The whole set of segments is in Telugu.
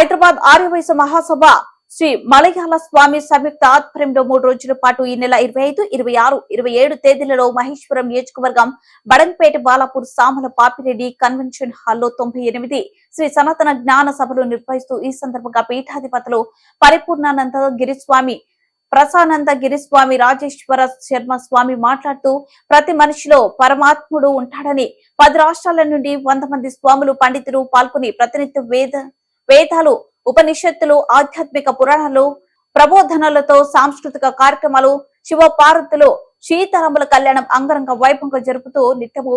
హైదరాబాద్ ఆర్యవైశ్య మహాసభ శ్రీ మలయాళ స్వామి సంయుక్త ఆధ్వర్యంలో 3 రోజుల పాటు ఈ నెల 25, 26, 27 తేదీలలో మహేశ్వరం నియోజకవర్గం బడంపేట బాలాపూర్ సామల పాపిరెడ్డి కన్వెన్షన్ హాల్లో 98 శ్రీ సనాతన జ్ఞాన సభలు నిర్వహిస్తూ ఈ సందర్భంగా పీఠాధిపతులు పరిపూర్ణానంద గిరిస్వామి, ప్రసానంద గిరిస్వామి, రాజేశ్వర శర్మ స్వామి మాట్లాడుతూ ప్రతి మనిషిలో పరమాత్ముడు ఉంటాడని 10 రాష్ట్రాల నుండి 100 మంది స్వాములు పండితులు పాల్గొని ప్రతినిత్య వేదాలు, ఉపనిషత్తులు, ఆధ్యాత్మిక పురాణాలు, ప్రబోధనలతో సాంస్కృతిక కార్యక్రమాలు, శివపార్వతులు, సీతారాముల కళ్యాణం అంగరంగ వైభవంగా జరుపుతూ నిత్యము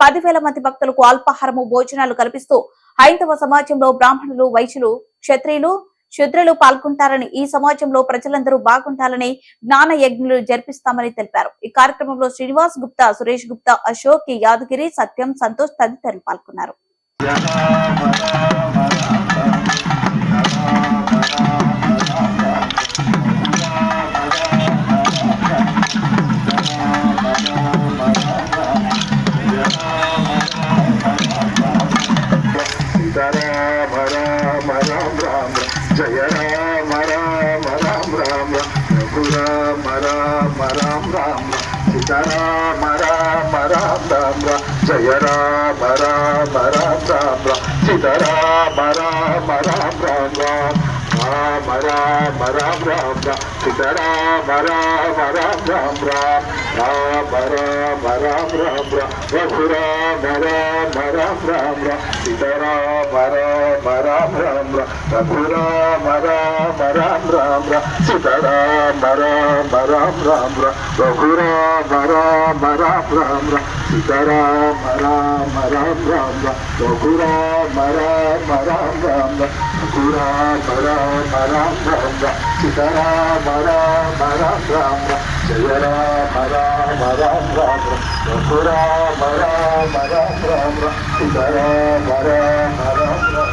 10,000 మంది భక్తులకు అల్పాహారము, భోజనాలు కల్పిస్తూ హైందవ సమాజంలో బ్రాహ్మణులు, వైశ్యులు, క్షత్రియులు, శూద్రులు పాల్గొంటారని, ఈ సమాజంలో ప్రజలందరూ బాగుంటాలని జ్ఞాన యజ్ఞాలు జరిపిస్తామని తెలిపారు. ఈ కార్యక్రమంలో శ్రీనివాస్ గుప్తా, సురేష్ గుప్తా, అశోక్ యాదగిరి, సత్యం, సంతోష్ తదితరులు పాల్గొన్నారు. जय राम राम राम राम रघुराम राम राम राम सीताराम राम राम राम जय राम राम राम राम सीताराम राम राम राम राम राम राम राम सीताराम राम राम राम राम राम राम राम रघुराम राम राम राम सीताराम राम राम राम रघुराम राम राम राम सीताराम राम राम राम रघुराम राम राम राम सीताराम राम राम राम रघुराम राम राम राम रघुराम राम राम राम सीताराम राम राम राम जय राम राम राम राम रघुराम राम राम राम सीताराम राम राम राम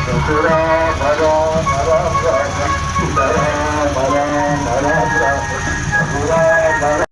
रघुराम राम राम राम सीताराम राम राम राम रघुराम